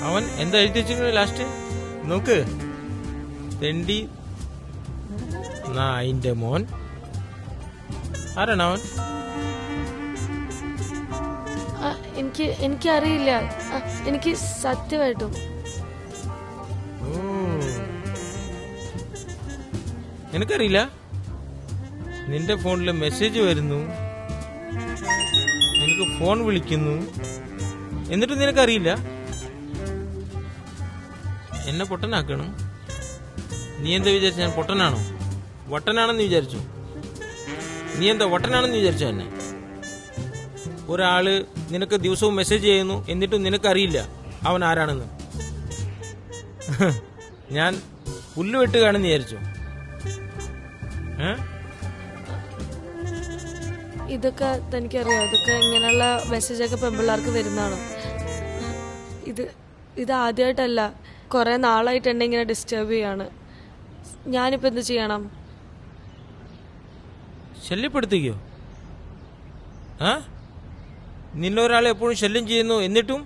അവൻ എന്താ എഴുതി വെച്ചിട്ട് ലാസ്റ്റ് നോക്ക്, തെണ്ടി നായിന്റെ മോൻ. ആരാണ് അവൻ? എനിക്കറിയില്ല, എനിക്ക് സത്യമായിട്ടും. നിനക്കറിയില്ല? നിന്റെ ഫോണിൽ മെസ്സേജ് വരുന്നു, നിനക്ക് ഫോൺ വിളിക്കുന്നു, എന്നിട്ട് നിനക്കറിയില്ല? എന്നെ പൊട്ടനാക്കണം. നീ എന്താ വിചാരിച്ച ഞാൻ പൊട്ടനാണോ? വട്ടനാണെന്ന് വിചാരിച്ചു? നീ എന്താ വട്ടനാണെന്ന് വിചാരിച്ചോ എന്നെ? ഒരാള് നിനക്ക് ദിവസവും മെസ്സേജ് ചെയ്യുന്നു, എന്നിട്ടും നിനക്കറിയില്ല അവൻ ആരാണെന്ന്. ഞാൻ പുല്ല് വെട്ടുകയാണെന്ന് വിചാരിച്ചോ? ഇതൊക്കെ തനിക്കറിയാം, ഇതൊക്കെ ഇങ്ങനെയുള്ള മെസ്സേജൊക്കെ പെൺപിള്ളേർക്ക് വരുന്നതാണ്. ഇത് ആദ്യമായിട്ടല്ല, കുറെ നാളായിട്ട് എന്നെ ഇങ്ങനെ ഡിസ്റ്റർബ് ചെയ്യാണ്. ഞാനിപ്പോ എന്ത് ചെയ്യണം? ശല്യപ്പെടുത്തിക്കോ? നിന്നെ ഒരാളെ എപ്പോഴും ശല്യം ചെയ്യുന്നു, എന്നിട്ടും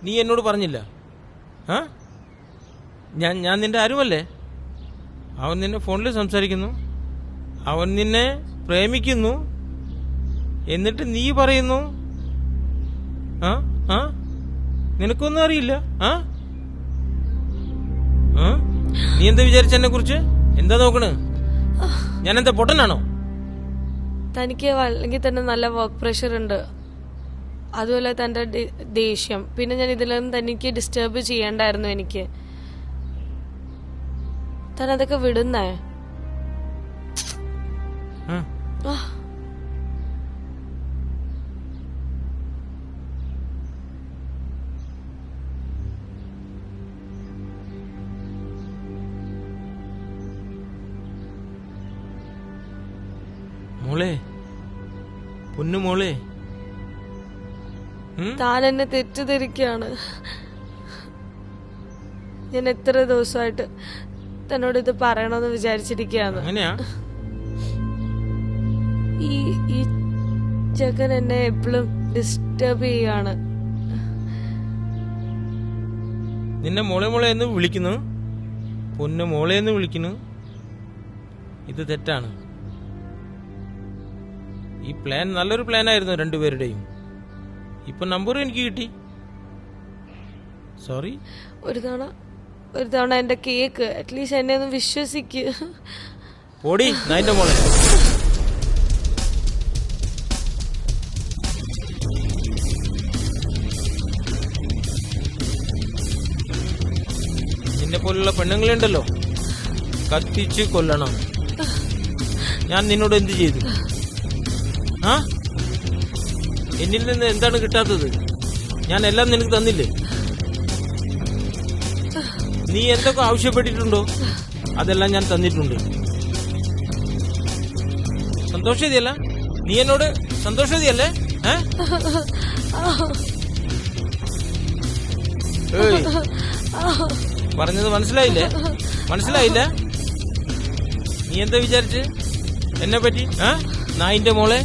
നീ എന്നോട് പറഞ്ഞില്ല? ഞാൻ നിന്റെ ആരുമല്ലേ? അവൻ നിന്നെ ഫോണിൽ സംസാരിക്കുന്നു, അവൻ നിന്നെ പ്രേമിക്കുന്നു, എന്നിട്ട് നീ പറയുന്നു നിനക്കൊന്നും അറിയില്ല? നീ എന്താ വിചാരിച്ച എന്നെ കുറിച്ച്? എന്താ നോക്കണ്? ഞാൻ എന്താ പൊട്ടനാണോ? തനിക്ക് അല്ലെങ്കിൽ തന്നെ നല്ല വർക്ക് പ്രഷർ ഉണ്ട്, അതുപോലെ തന്റെ ദേഷ്യം, പിന്നെ ഞാൻ ഇതിലൊന്നും തനിക്ക് ഡിസ്റ്റർബ് ചെയ്യണ്ടായിരുന്നു. എനിക്ക് താൻ അതൊക്കെ വിടുന്നേ? മോളെ, പൊന്നു മോളെ, താൻ എന്നെ തെറ്റിദ്ധരിക്കുകയാണ്. ഞാൻ എത്ര ദിവസമായിട്ട് തന്നോട് ഇത് പറയണമെന്ന് വിചാരിച്ചിരിക്കുകയാണ്. ഈ ചെക്കൻ എന്നെ എപ്പോഴും ഡിസ്റ്റർബ് ചെയ്യാണ്. നിന്നെ മോളെ മോളെ എന്ന് വിളിക്കുന്നു, പൊന്നു മോളെ എന്ന് വിളിക്കുന്നു. ഇത് തെറ്റാണ്. ഈ പ്ലാൻ നല്ലൊരു പ്ലാൻ ആയിരുന്നു രണ്ടുപേരുടെയും. ഇപ്പൊ നമ്പർ എനിക്ക് കിട്ടി. സോറി. ഒരു തവണ എന്റെ കേക്ക് അറ്റ്ലീസ്റ്റ് എന്നെ ഒന്ന് വിശ്വസിക്ക്. ഓടി നായിന്റെ മോളെ. നിന്നെ പോലുള്ള പെണ്ണുങ്ങളുണ്ടല്ലോ, കത്തിച്ച് കൊല്ലണം. ഞാൻ നിന്നോട് എന്ത് ചെയ്തു? എന്നിൽ നിന്ന് എന്താണ് കിട്ടാത്തത്? ഞാൻ എല്ലാം നിനക്ക് തന്നില്ലേ? നീ എന്തൊക്കെ ആവശ്യപ്പെട്ടിട്ടുണ്ടോ അതെല്ലാം ഞാൻ തന്നിട്ടുണ്ട്. സന്തോഷതിയല്ല? നീ എന്നോട് സന്തോഷതിയല്ലേ? പറഞ്ഞത് മനസ്സിലായില്ലേ? മനസ്സിലായില്ല? നീ എന്താ വിചാരിച്ച് എന്നെ പറ്റി? നായിന്റെ മോളെ.